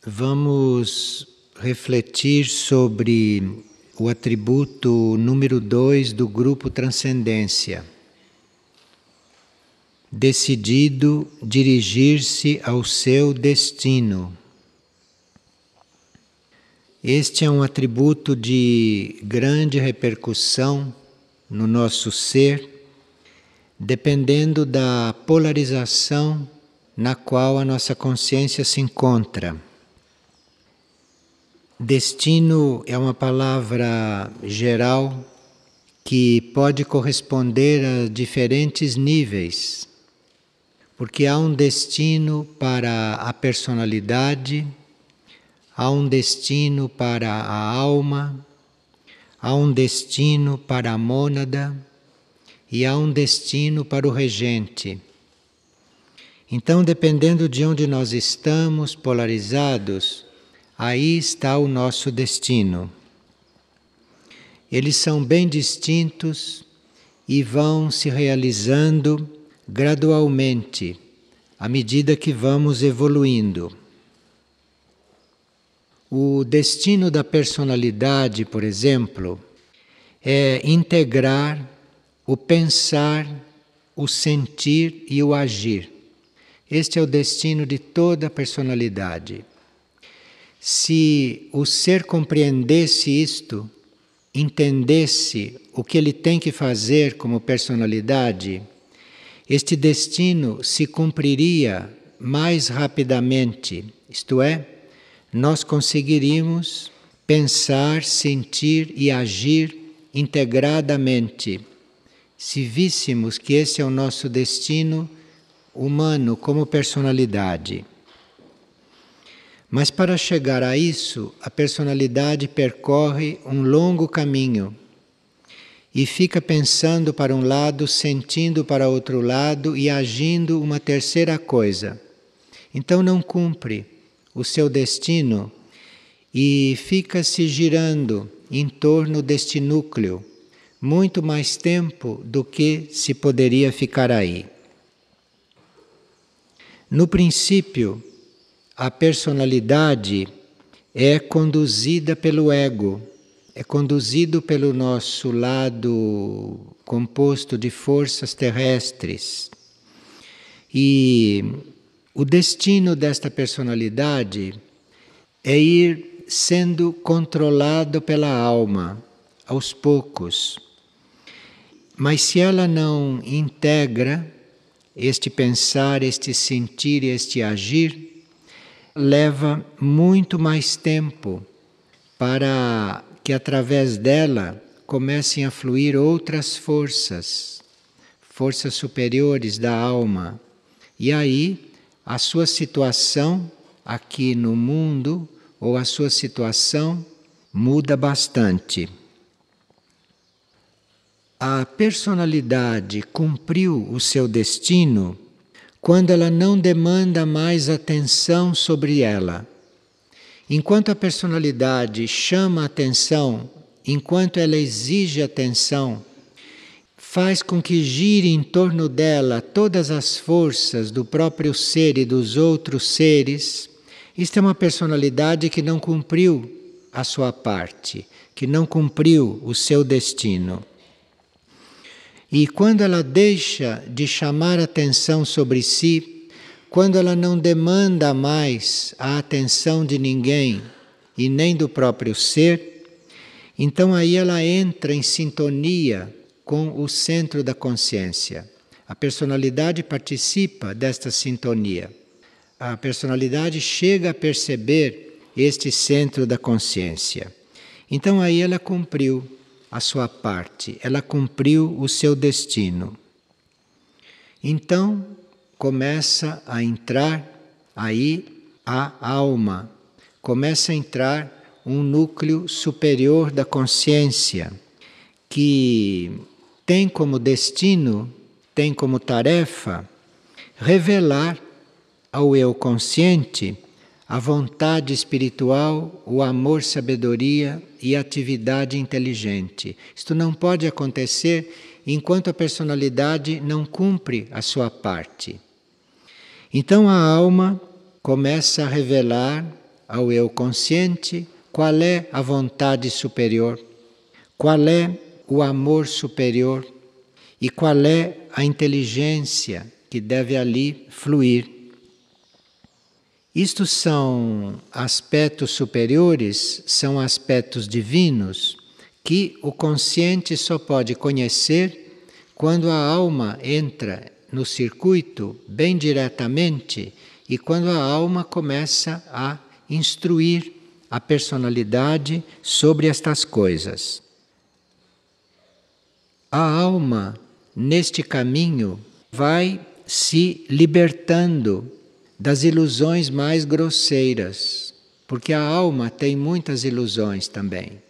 Vamos refletir sobre o atributo número 2 do grupo Transcendência. Decidido dirigir-se ao seu destino. Este é um atributo de grande repercussão no nosso ser, dependendo da polarização na qual a nossa consciência se encontra. Destino é uma palavra geral que pode corresponder a diferentes níveis, porque há um destino para a personalidade, há um destino para a alma, há um destino para a mônada e há um destino para o regente. Então, dependendo de onde nós estamos polarizados, aí está o nosso destino. Eles são bem distintos e vão se realizando gradualmente, à medida que vamos evoluindo. O destino da personalidade, por exemplo, é integrar o pensar, o sentir e o agir. Este é o destino de toda a personalidade. Se o ser compreendesse isto, entendesse o que ele tem que fazer como personalidade, este destino se cumpriria mais rapidamente, isto é, nós conseguiríamos pensar, sentir e agir integradamente, se víssemos que esse é o nosso destino humano como personalidade. Mas para chegar a isso, a personalidade percorre um longo caminho e fica pensando para um lado, sentindo para outro lado e agindo uma terceira coisa. Então não cumpre o seu destino e fica se girando em torno deste núcleo muito mais tempo do que se poderia ficar aí. No princípio, a personalidade é conduzida pelo ego, é conduzido pelo nosso lado composto de forças terrestres. E o destino desta personalidade é ir sendo controlado pela alma, aos poucos. Mas se ela não integra este pensar, este sentir e este agir, leva muito mais tempo para que através dela comecem a fluir outras forças, forças superiores da alma. E aí a sua situação aqui no mundo, ou a sua situação, muda bastante. A personalidade cumpriu o seu destino quando ela não demanda mais atenção sobre ela. Enquanto a personalidade chama a atenção, enquanto ela exige atenção, faz com que gire em torno dela todas as forças do próprio ser e dos outros seres, isto é uma personalidade que não cumpriu a sua parte, que não cumpriu o seu destino. E quando ela deixa de chamar atenção sobre si, quando ela não demanda mais a atenção de ninguém e nem do próprio ser, então aí ela entra em sintonia com o centro da consciência. A personalidade participa desta sintonia. A personalidade chega a perceber este centro da consciência. Então aí ela cumpriu a sua parte, ela cumpriu o seu destino. Então começa a entrar aí a alma, começa a entrar um núcleo superior da consciência, que tem como destino, tem como tarefa, revelar ao eu consciente a vontade espiritual, o amor, sabedoria e atividade inteligente. Isto não pode acontecer enquanto a personalidade não cumpre a sua parte. Então a alma começa a revelar ao eu consciente qual é a vontade superior, qual é o amor superior e qual é a inteligência que deve ali fluir. Isto são aspectos superiores, são aspectos divinos que o consciente só pode conhecer quando a alma entra no circuito bem diretamente e quando a alma começa a instruir a personalidade sobre estas coisas. A alma, neste caminho, vai se libertando das ilusões mais grosseiras, porque a alma tem muitas ilusões também.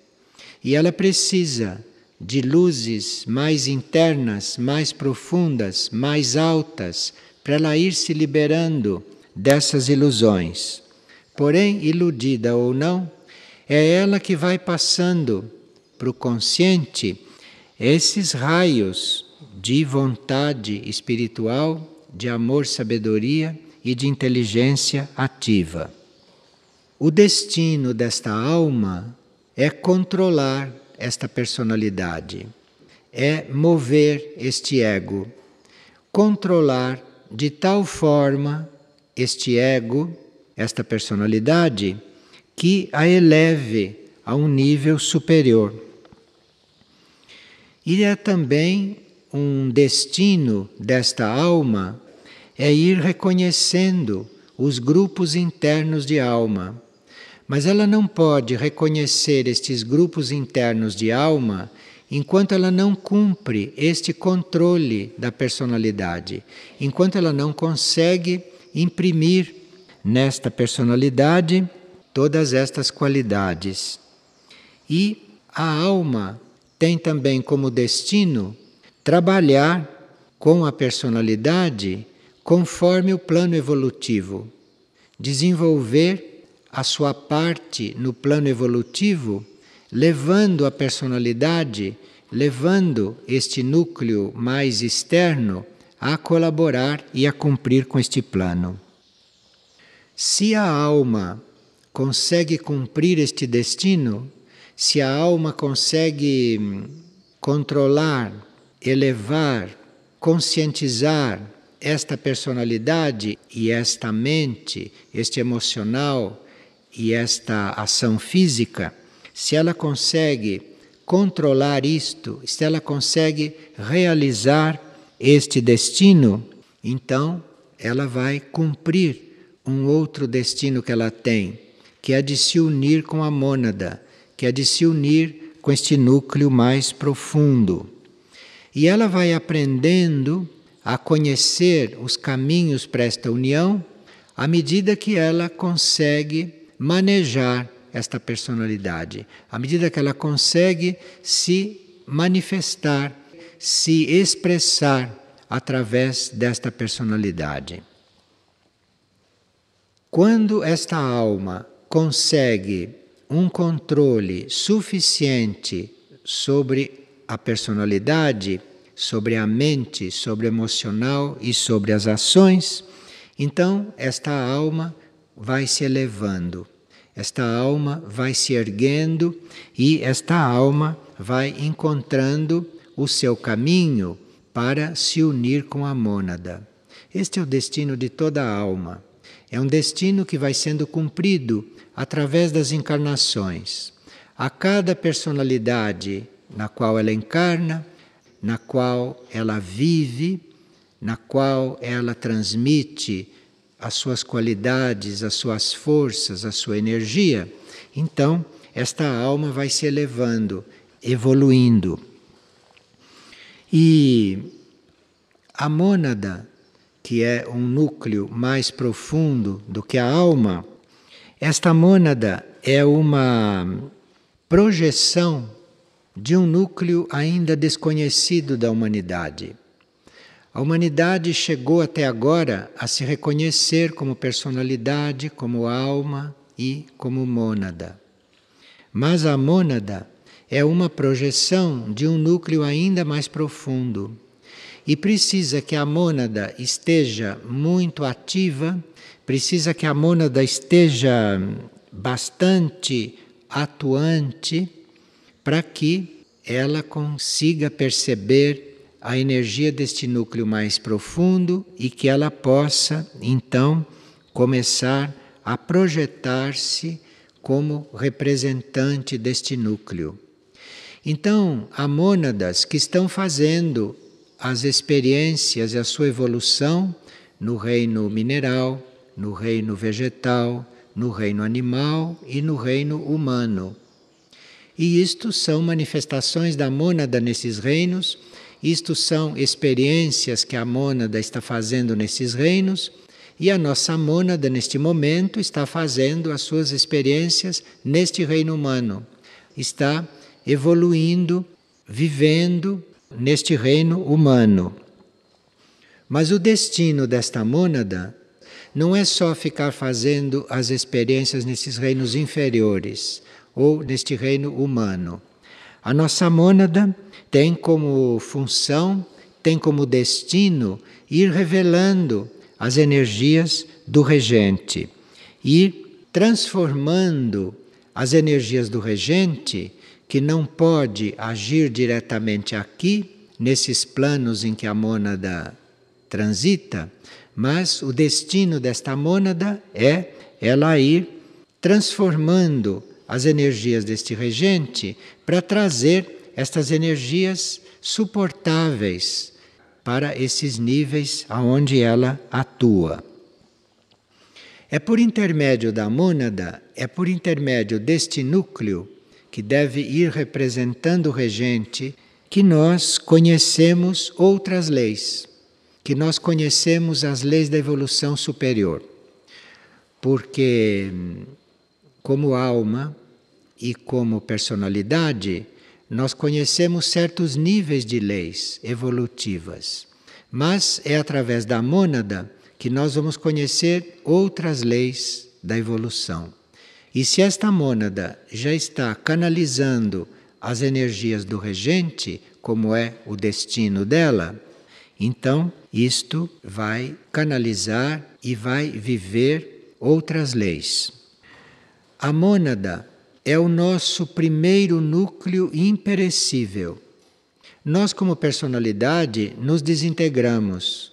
E ela precisa de luzes mais internas, mais profundas, mais altas, para ela ir se liberando dessas ilusões. Porém, iludida ou não, é ela que vai passando para o consciente esses raios de vontade espiritual, de amor, sabedoria e de inteligência ativa. O destino desta alma é controlar esta personalidade, é mover este ego, controlar de tal forma este ego, esta personalidade, que a eleve a um nível superior. E é também um destino desta alma é ir reconhecendo os grupos internos de alma. Mas ela não pode reconhecer estes grupos internos de alma enquanto ela não cumpre este controle da personalidade, enquanto ela não consegue imprimir nesta personalidade todas estas qualidades. E a alma tem também como destino trabalhar com a personalidade conforme o plano evolutivo, desenvolver a sua parte no plano evolutivo, levando a personalidade, levando este núcleo mais externo a colaborar e a cumprir com este plano. Se a alma consegue cumprir este destino, se a alma consegue controlar, elevar, conscientizar esta personalidade e esta mente, este emocional e esta ação física, se ela consegue controlar isto, se ela consegue realizar este destino, então ela vai cumprir um outro destino que ela tem, que é de se unir com a mônada, que é de se unir com este núcleo mais profundo. E ela vai aprendendo a conhecer os caminhos para esta união à medida que ela consegue manejar esta personalidade, à medida que ela consegue se manifestar, se expressar através desta personalidade. Quando esta alma consegue um controle suficiente sobre a personalidade, sobre a mente, sobre o emocional e sobre as ações, então esta alma vai se elevando, esta alma vai se erguendo e esta alma vai encontrando o seu caminho para se unir com a mônada. Este é o destino de toda a alma. É um destino que vai sendo cumprido através das encarnações. A cada personalidade na qual ela encarna, na qual ela vive, na qual ela transmite as suas qualidades, as suas forças, a sua energia, então esta alma vai se elevando, evoluindo. E a mônada, que é um núcleo mais profundo do que a alma, esta mônada é uma projeção de um núcleo ainda desconhecido da humanidade. A humanidade chegou até agora a se reconhecer como personalidade, como alma e como mônada. Mas a mônada é uma projeção de um núcleo ainda mais profundo. E precisa que a mônada esteja muito ativa, precisa que a mônada esteja bastante atuante para que ela consiga perceber a energia deste núcleo mais profundo e que ela possa, então, começar a projetar-se como representante deste núcleo. Então, há mônadas que estão fazendo as experiências e a sua evolução no reino mineral, no reino vegetal, no reino animal e no reino humano. E isto são manifestações da mônada nesses reinos, isto são experiências que a mônada está fazendo nesses reinos, e a nossa mônada, neste momento, está fazendo as suas experiências neste reino humano. Está evoluindo, vivendo neste reino humano. Mas o destino desta mônada não é só ficar fazendo as experiências nesses reinos inferiores ou neste reino humano. A nossa mônada tem como função, tem como destino ir revelando as energias do regente, ir transformando as energias do regente, que não pode agir diretamente aqui, nesses planos em que a mônada transita, mas o destino desta mônada é ela ir transformando as energias deste regente para trazer estas energias suportáveis para esses níveis aonde ela atua. É por intermédio da mônada, é por intermédio deste núcleo que deve ir representando o regente, que nós conhecemos outras leis, que nós conhecemos as leis da evolução superior. Porque, como alma e como personalidade, nós conhecemos certos níveis de leis evolutivas, mas é através da mônada que nós vamos conhecer outras leis da evolução. E se esta mônada já está canalizando as energias do regente, como é o destino dela, então isto vai canalizar e vai viver outras leis. A mônada é o nosso primeiro núcleo imperecível. Nós, como personalidade, nos desintegramos.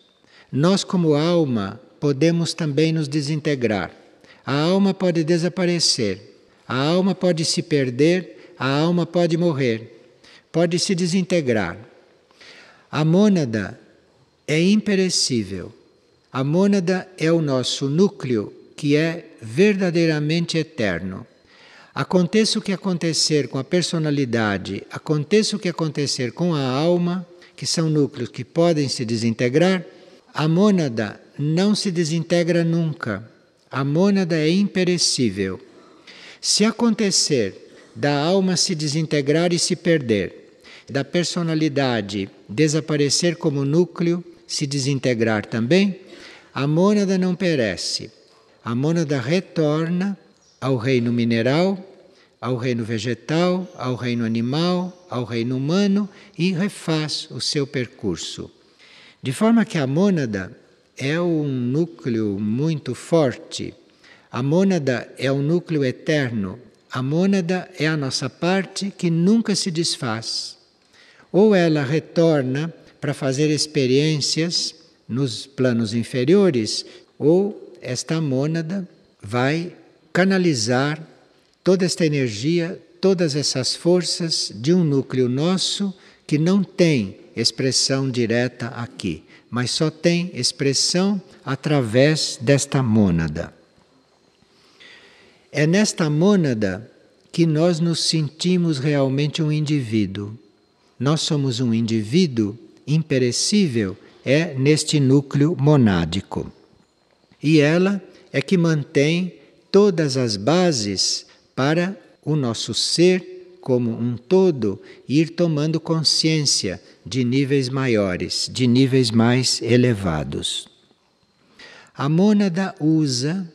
Nós, como alma, podemos também nos desintegrar. A alma pode desaparecer, a alma pode se perder, a alma pode morrer, pode se desintegrar. A mônada é imperecível. A mônada é o nosso núcleo que é verdadeiramente eterno. Aconteça o que acontecer com a personalidade, aconteça o que acontecer com a alma, que são núcleos que podem se desintegrar, a mônada não se desintegra nunca. A mônada é imperecível. Se acontecer da alma se desintegrar e se perder, da personalidade desaparecer como núcleo, se desintegrar também, a mônada não perece. A mônada retorna ao reino mineral, ao reino vegetal, ao reino animal, ao reino humano e refaz o seu percurso. De forma que a mônada é um núcleo muito forte. A mônada é um núcleo eterno. A mônada é a nossa parte que nunca se desfaz. Ou ela retorna para fazer experiências nos planos inferiores, ou esta mônada vai canalizar toda esta energia, todas essas forças de um núcleo nosso que não tem expressão direta aqui, mas só tem expressão através desta mônada. É nesta mônada que nós nos sentimos realmente um indivíduo. Nós somos um indivíduo imperecível, é neste núcleo monádico. E ela é que mantém todas as bases para o nosso ser como um todo ir tomando consciência de níveis maiores, de níveis mais elevados. A mônada usa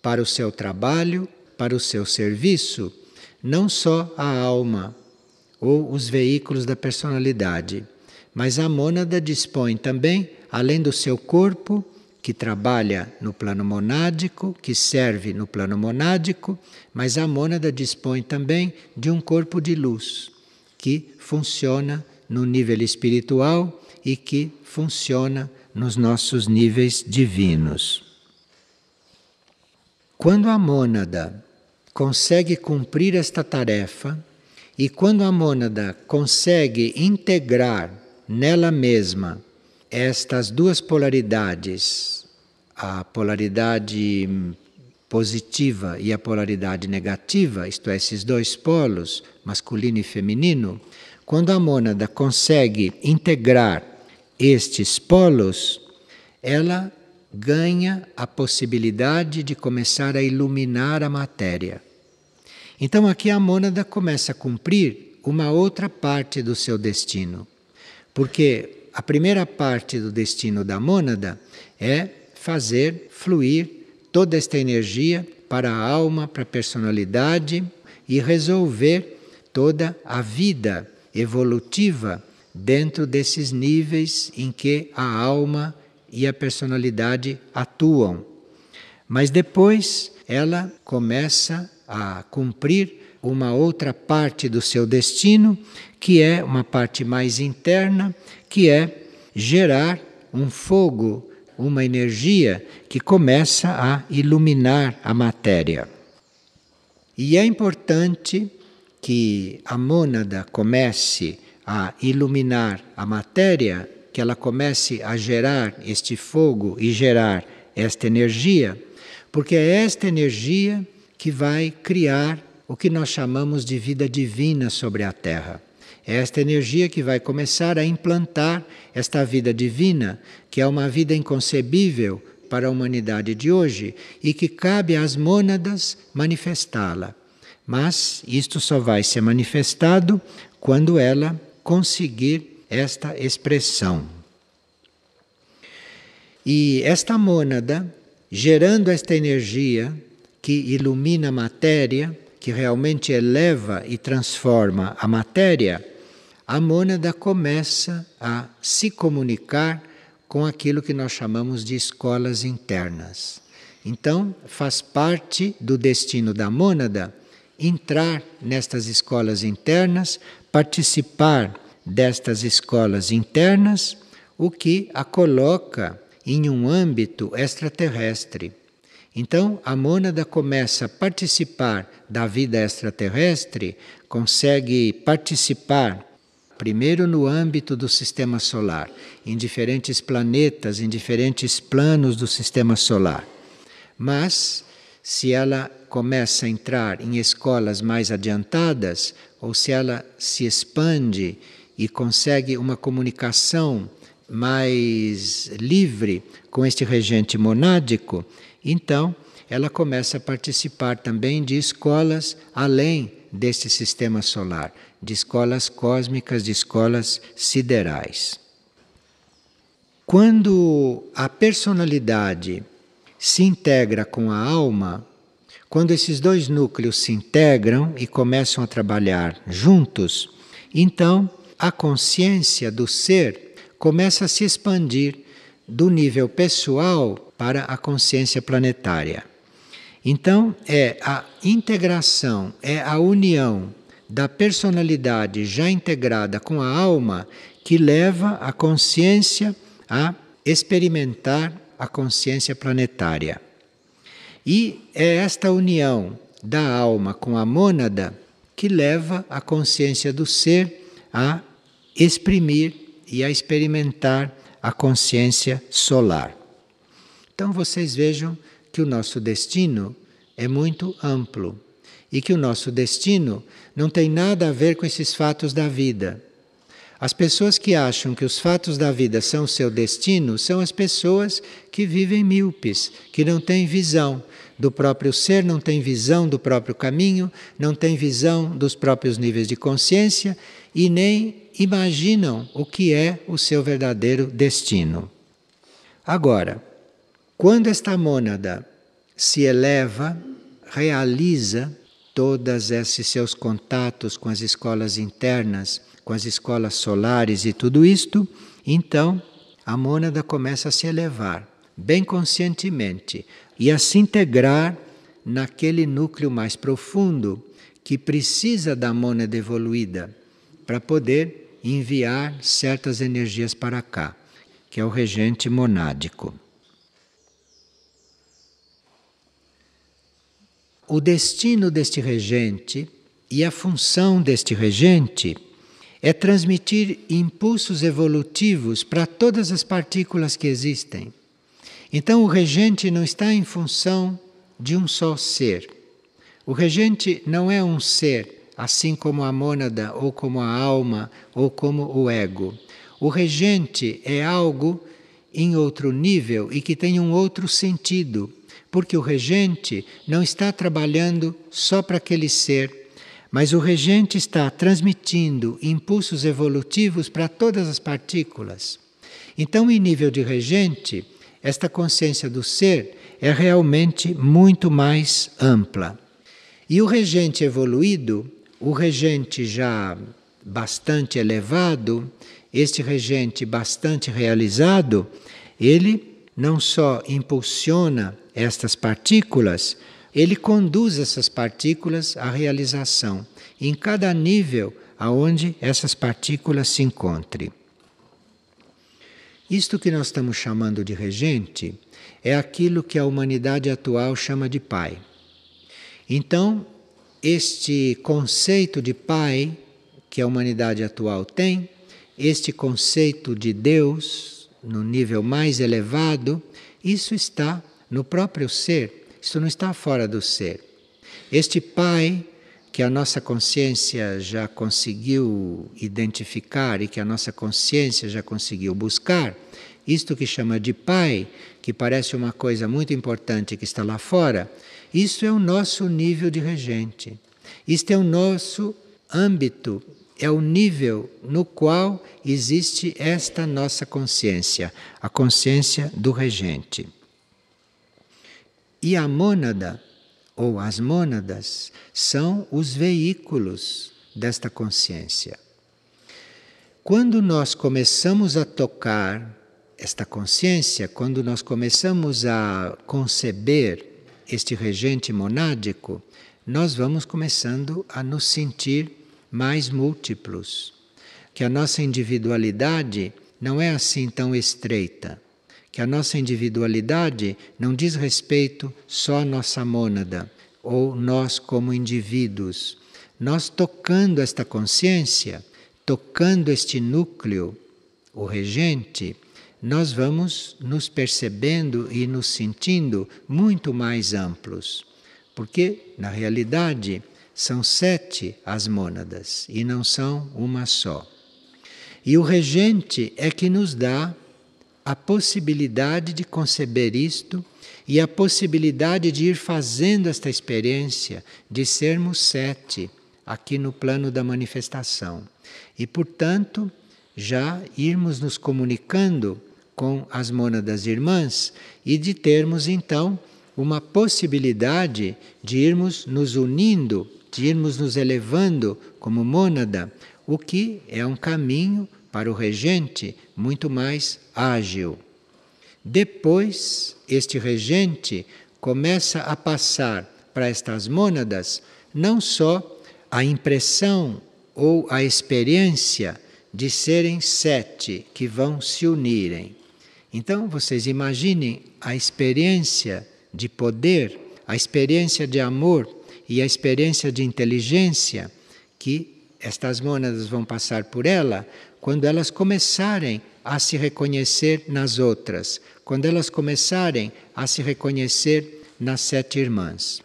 para o seu trabalho, para o seu serviço, não só a alma ou os veículos da personalidade, mas a mônada dispõe também, além do seu corpo, que trabalha no plano monádico, que serve no plano monádico, mas a mônada dispõe também de um corpo de luz, que funciona no nível espiritual e que funciona nos nossos níveis divinos. Quando a mônada consegue cumprir esta tarefa, e quando a mônada consegue integrar nela mesma estas duas polaridades, a polaridade positiva e a polaridade negativa, isto é, esses dois polos, masculino e feminino, quando a mônada consegue integrar estes polos, ela ganha a possibilidade de começar a iluminar a matéria. Então aqui a mônada começa a cumprir uma outra parte do seu destino, porque a primeira parte do destino da mônada é fazer fluir toda esta energia para a alma, para a personalidade e resolver toda a vida evolutiva dentro desses níveis em que a alma e a personalidade atuam. Mas depois ela começa a cumprir uma outra parte do seu destino, que é uma parte mais interna, que é gerar um fogo, uma energia que começa a iluminar a matéria. E é importante que a mônada comece a iluminar a matéria, que ela comece a gerar este fogo e gerar esta energia, porque é esta energia que vai criar o que nós chamamos de vida divina sobre a Terra. É esta energia que vai começar a implantar esta vida divina, que é uma vida inconcebível para a humanidade de hoje e que cabe às mônadas manifestá-la. Mas isto só vai ser manifestado quando ela conseguir esta expressão. E esta mônada, gerando esta energia que ilumina a matéria, que realmente eleva e transforma a matéria, a mônada começa a se comunicar com aquilo que nós chamamos de escolas internas. Então, faz parte do destino da mônada entrar nestas escolas internas, participar destas escolas internas, o que a coloca em um âmbito extraterrestre. Então, a mônada começa a participar da vida extraterrestre, consegue participar primeiro no âmbito do sistema solar, em diferentes planetas, em diferentes planos do sistema solar. Mas, se ela começa a entrar em escolas mais adiantadas, ou se ela se expande e consegue uma comunicação mais livre com este regente monádico, então ela começa a participar também de escolas além deste sistema solar, de escolas cósmicas, de escolas siderais. Quando a personalidade se integra com a alma, quando esses dois núcleos se integram e começam a trabalhar juntos, então a consciência do ser começa a se expandir do nível pessoal para a consciência planetária. Então, é a integração, é a união da personalidade já integrada com a alma que leva a consciência a experimentar a consciência planetária. E é esta união da alma com a mônada que leva a consciência do ser a exprimir e a experimentar a consciência solar. Então vocês vejam que o nosso destino é muito amplo e que o nosso destino não tem nada a ver com esses fatos da vida. As pessoas que acham que os fatos da vida são o seu destino são as pessoas que vivem míopes, que não têm visão do próprio ser, não têm visão do próprio caminho, não têm visão dos próprios níveis de consciência e nem imaginam o que é o seu verdadeiro destino. Agora, quando esta mônada se eleva, realiza todos esses seus contatos com as escolas internas, com as escolas solares e tudo isto, então a mônada começa a se elevar, bem conscientemente, e a se integrar naquele núcleo mais profundo que precisa da mônada evoluída para poder enviar certas energias para cá, que é o regente monádico. O destino deste regente e a função deste regente é transmitir impulsos evolutivos para todas as partículas que existem. Então o regente não está em função de um só ser. O regente não é um ser, assim como a mônada, ou como a alma, ou como o ego. O regente é algo em outro nível e que tem um outro sentido, porque o regente não está trabalhando só para aquele ser, mas o regente está transmitindo impulsos evolutivos para todas as partículas. Então, em nível de regente, esta consciência do ser é realmente muito mais ampla. E o regente evoluído, o regente já bastante elevado, este regente bastante realizado, ele não só impulsiona estas partículas, ele conduz essas partículas à realização, em cada nível aonde essas partículas se encontrem. Isto que nós estamos chamando de regente é aquilo que a humanidade atual chama de pai. Então, este conceito de pai que a humanidade atual tem, este conceito de Deus no nível mais elevado, isso está no próprio ser, isso não está fora do ser. Este pai que a nossa consciência já conseguiu identificar e que a nossa consciência já conseguiu buscar, isto que chama de pai, que parece uma coisa muito importante que está lá fora, isso é o nosso nível de regente. Isto é o nosso âmbito, é o nível no qual existe esta nossa consciência, a consciência do regente. E a mônada, ou as mônadas, são os veículos desta consciência. Quando nós começamos a tocar esta consciência, quando nós começamos a conceber este regente monádico, nós vamos começando a nos sentir mais múltiplos, que a nossa individualidade não é assim tão estreita, que a nossa individualidade não diz respeito só à nossa mônada, ou nós como indivíduos. Nós tocando esta consciência, tocando este núcleo, o regente, nós vamos nos percebendo e nos sentindo muito mais amplos. Porque, na realidade, são 7 as mônadas e não são uma só. E o regente é que nos dá a possibilidade de conceber isto e a possibilidade de ir fazendo esta experiência de sermos 7 aqui no plano da manifestação. E, portanto, já irmos nos comunicando com as mônadas irmãs e de termos, então, uma possibilidade de irmos nos unindo, de irmos nos elevando como mônada, o que é um caminho para o regente muito mais ágil. Depois, este regente começa a passar para estas mônadas não só a impressão ou a experiência de serem 7 que vão se unirem. Então, vocês imaginem a experiência de poder, a experiência de amor e a experiência de inteligência que estas mônadas vão passar por ela quando elas começarem a se reconhecer nas outras, quando elas começarem a se reconhecer nas 7 irmãs.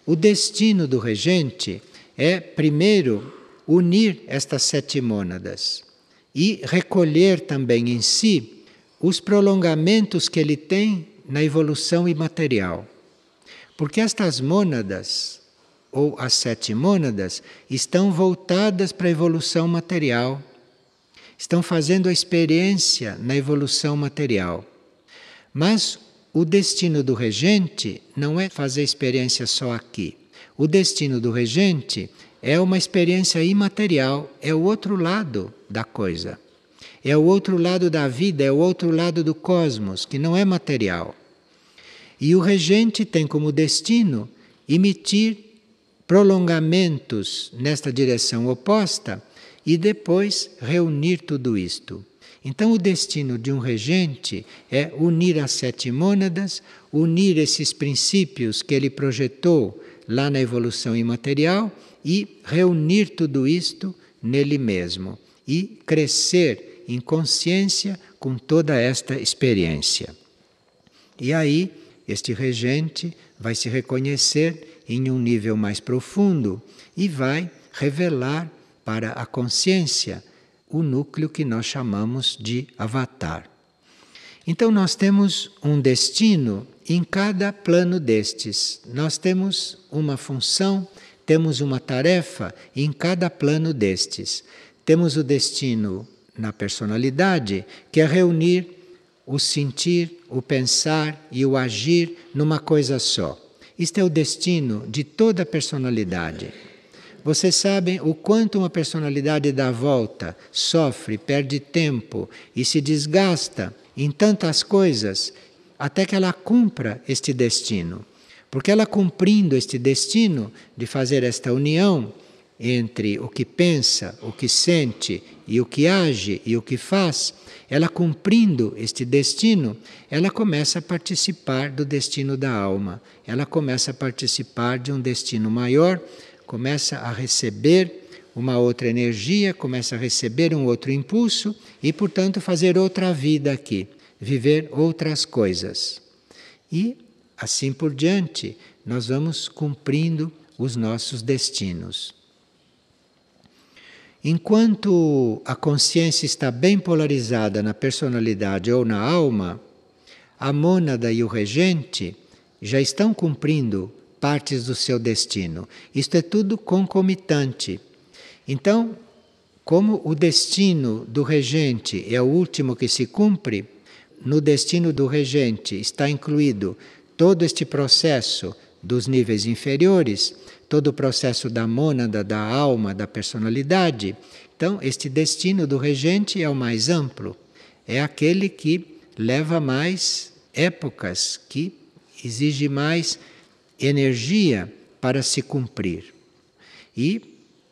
O destino do regente é, primeiro, unir estas 7 mônadas e recolher também em si os prolongamentos que ele tem na evolução imaterial. Porque estas mônadas, ou as 7 mônadas, estão voltadas para a evolução material. Estão fazendo a experiência na evolução material. Mas o destino do regente não é fazer experiência só aqui. O destino do regente é uma experiência imaterial, é o outro lado da coisa. É o outro lado da vida, é o outro lado do cosmos, que não é material. E o regente tem como destino emitir prolongamentos nesta direção oposta e depois reunir tudo isto. Então, o destino de um regente é unir as 7 mônadas, unir esses princípios que ele projetou lá na evolução imaterial e reunir tudo isto nele mesmo e crescer em consciência com toda esta experiência. E aí, este regente vai se reconhecer em um nível mais profundo e vai revelar para a consciência o núcleo que nós chamamos de avatar. Então nós temos um destino em cada plano destes. Nós temos uma função, temos uma tarefa em cada plano destes. Temos o destino na personalidade, que é reunir o sentir, o pensar e o agir numa coisa só. Isto é o destino de toda a personalidade. Vocês sabem o quanto uma personalidade dá a volta, sofre, perde tempo e se desgasta em tantas coisas até que ela cumpra este destino. Porque ela cumprindo este destino de fazer esta união entre o que pensa, o que sente e o que age e o que faz, ela cumprindo este destino, ela começa a participar do destino da alma. Ela começa a participar de um destino maior, começa a receber uma outra energia, começa a receber um outro impulso e, portanto, fazer outra vida aqui, viver outras coisas. E, assim por diante, nós vamos cumprindo os nossos destinos. Enquanto a consciência está bem polarizada na personalidade ou na alma, a mônada e o regente já estão cumprindo partes do seu destino. Isto é tudo concomitante. Então, como o destino do regente é o último que se cumpre, no destino do regente está incluído todo este processo dos níveis inferiores, todo o processo da mônada, da alma, da personalidade. Então, este destino do regente é o mais amplo. É aquele que leva mais épocas, que exige mais energia para se cumprir. E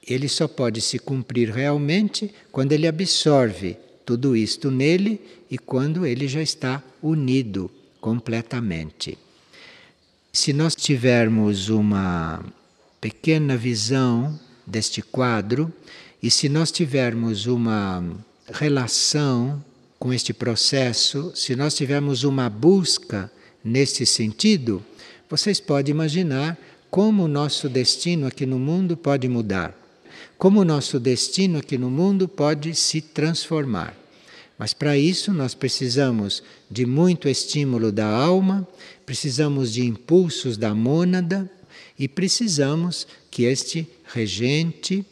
ele só pode se cumprir realmente quando ele absorve tudo isto nele e quando ele já está unido completamente. Se nós tivermos uma pequena visão deste quadro e se nós tivermos uma relação com este processo, se nós tivermos uma busca nesse sentido, vocês podem imaginar como o nosso destino aqui no mundo pode mudar, como o nosso destino aqui no mundo pode se transformar. Mas para isso nós precisamos de muito estímulo da alma, precisamos de impulsos da mônada e precisamos que este regente,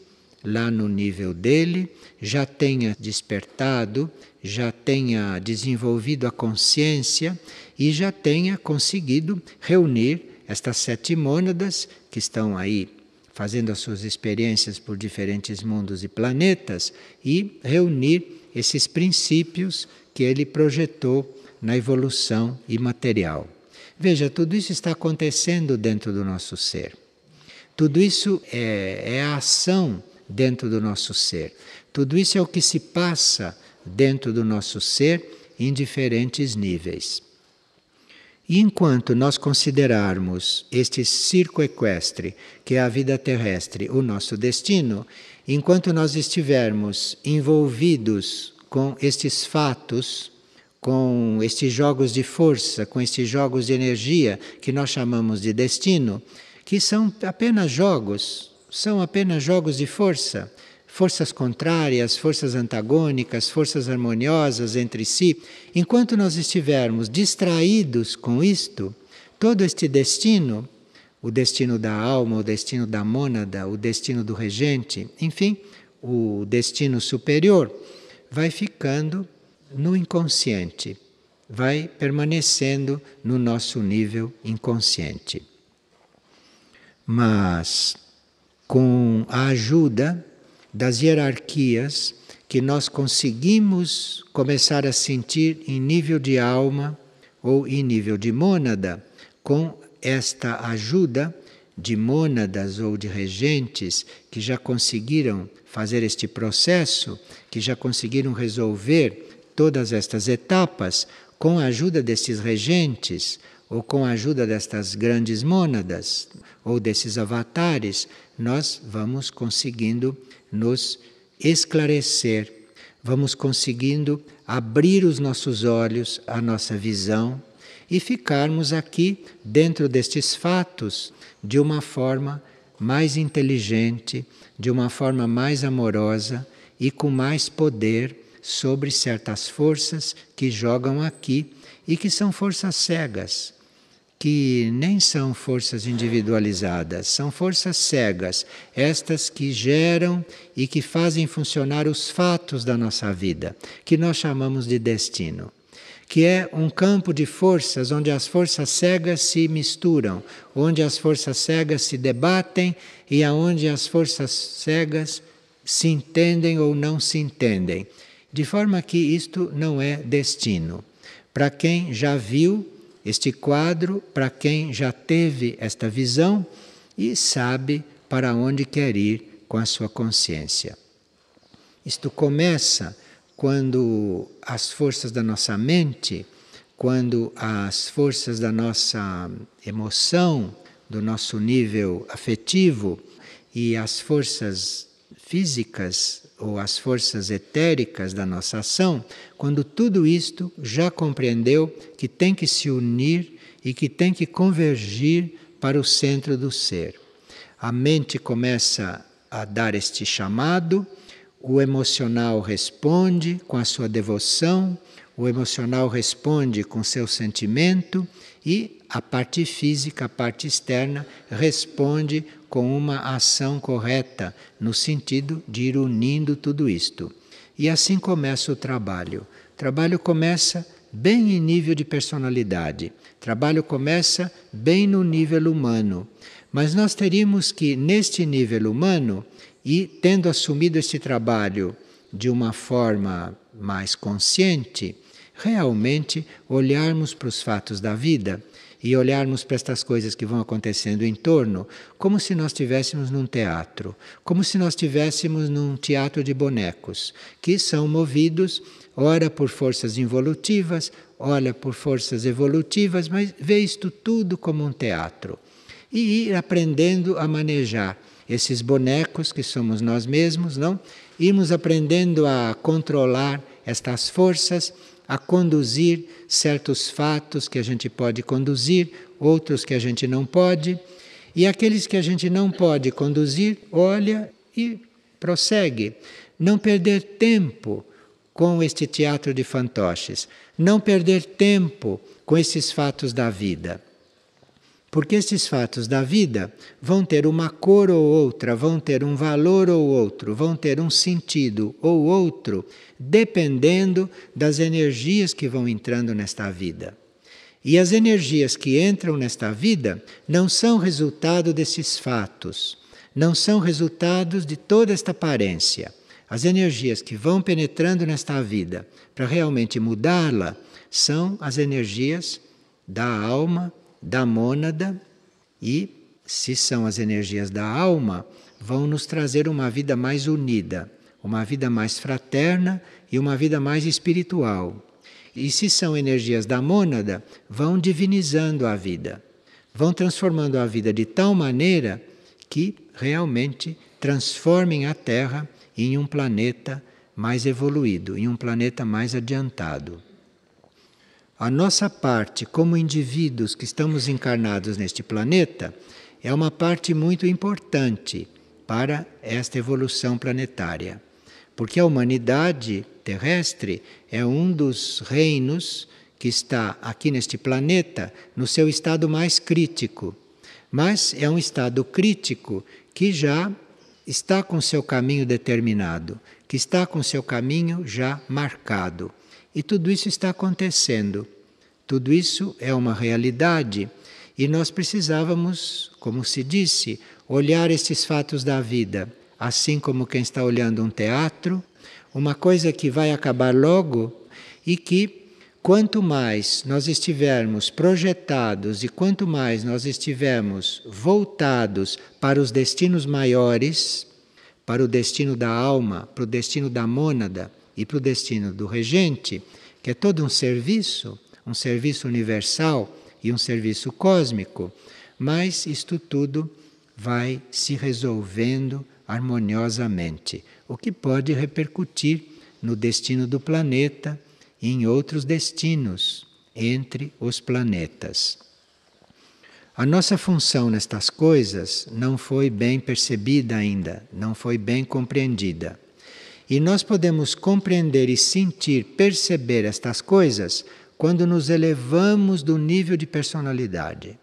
lá no nível dele, já tenha despertado, já tenha desenvolvido a consciência e já tenha conseguido reunir estas 7 mônadas que estão aí fazendo as suas experiências por diferentes mundos e planetas e reunir esses princípios que ele projetou na evolução imaterial. Veja, tudo isso está acontecendo dentro do nosso ser. Tudo isso é a ação dentro do nosso ser. Tudo isso é o que se passa dentro do nosso ser em diferentes níveis. E enquanto nós considerarmos este circo equestre, que é a vida terrestre, o nosso destino, enquanto nós estivermos envolvidos com estes fatos, com estes jogos de força, com estes jogos de energia que nós chamamos de destino, que são apenas jogos de força, forças contrárias, forças antagônicas, forças harmoniosas entre si. Enquanto nós estivermos distraídos com isto, todo este destino, o destino da alma, o destino da mônada, o destino do regente, enfim, o destino superior, vai ficando no inconsciente, vai permanecendo no nosso nível inconsciente. Mas, com a ajuda das hierarquias que nós conseguimos começar a sentir em nível de alma ou em nível de mônada, com esta ajuda de mônadas ou de regentes que já conseguiram fazer este processo, que já conseguiram resolver todas estas etapas, com a ajuda desses regentes, ou com a ajuda destas grandes mônadas, ou desses avatares, nós vamos conseguindo nos esclarecer, vamos conseguindo abrir os nossos olhos, a nossa visão, e ficarmos aqui dentro destes fatos de uma forma mais inteligente, de uma forma mais amorosa e com mais poder sobre certas forças que jogam aqui e que são forças cegas, que nem são forças individualizadas, são forças cegas, estas que geram e que fazem funcionar os fatos da nossa vida, que nós chamamos de destino, que é um campo de forças onde as forças cegas se misturam, onde as forças cegas se debatem e aonde as forças cegas se entendem ou não se entendem. De forma que isto não é destino. Para quem já viu este quadro, para quem já teve esta visão e sabe para onde quer ir com a sua consciência. Isto começa quando as forças da nossa mente, quando as forças da nossa emoção, do nosso nível afetivo e as forças físicas ou as forças etéricas da nossa ação, quando tudo isto já compreendeu que tem que se unir e que tem que convergir para o centro do ser. A mente começa a dar este chamado, o emocional responde com a sua devoção, o emocional responde com seu sentimento e a parte física, a parte externa, responde com uma ação correta, no sentido de ir unindo tudo isto. E assim começa o trabalho. O trabalho começa bem em nível de personalidade. O trabalho começa bem no nível humano. Mas nós teríamos que, neste nível humano, e tendo assumido este trabalho de uma forma mais consciente, realmente olharmos para os fatos da vida e olharmos para estas coisas que vão acontecendo em torno, como se nós estivéssemos num teatro, como se nós estivéssemos num teatro de bonecos, que são movidos, ora por forças involutivas, ora por forças evolutivas, mas vê isto tudo como um teatro. E ir aprendendo a manejar esses bonecos que somos nós mesmos, não? Irmos aprendendo a controlar estas forças, a conduzir certos fatos que a gente pode conduzir, outros que a gente não pode, e aqueles que a gente não pode conduzir, olha e prossegue. Não perder tempo com este teatro de fantoches, não perder tempo com esses fatos da vida. Porque estes fatos da vida vão ter uma cor ou outra, vão ter um valor ou outro, vão ter um sentido ou outro, dependendo das energias que vão entrando nesta vida. E as energias que entram nesta vida não são resultado desses fatos, não são resultados de toda esta aparência. As energias que vão penetrando nesta vida para realmente mudá-la são as energias da alma, da mônada, e, se são as energias da alma, vão nos trazer uma vida mais unida, uma vida mais fraterna e uma vida mais espiritual. E se são energias da mônada, vão divinizando a vida, vão transformando a vida de tal maneira que realmente transformem a Terra em um planeta mais evoluído, em um planeta mais adiantado. A nossa parte, como indivíduos que estamos encarnados neste planeta, é uma parte muito importante para esta evolução planetária. Porque a humanidade terrestre é um dos reinos que está aqui neste planeta no seu estado mais crítico. Mas é um estado crítico que já está com seu caminho determinado, que está com seu caminho já marcado. E tudo isso está acontecendo. Tudo isso é uma realidade e nós precisávamos, como se disse, olhar estes fatos da vida, assim como quem está olhando um teatro, uma coisa que vai acabar logo e que, quanto mais nós estivermos projetados e quanto mais nós estivermos voltados para os destinos maiores, para o destino da alma, para o destino da mônada e para o destino do regente, que é todo um serviço universal e um serviço cósmico, mas isto tudo vai se resolvendo harmoniosamente, o que pode repercutir no destino do planeta e em outros destinos entre os planetas. A nossa função nestas coisas não foi bem percebida ainda, não foi bem compreendida. E nós podemos compreender e sentir, perceber estas coisas quando nos elevamos do nível de personalidade.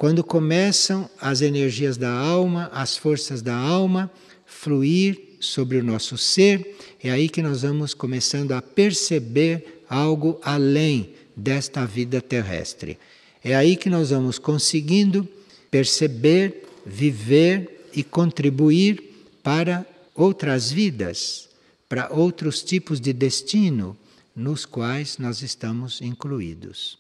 Quando começam as energias da alma, as forças da alma, fluir sobre o nosso ser, é aí que nós vamos começando a perceber algo além desta vida terrestre. É aí que nós vamos conseguindo perceber, viver e contribuir para outras vidas, para outros tipos de destino nos quais nós estamos incluídos.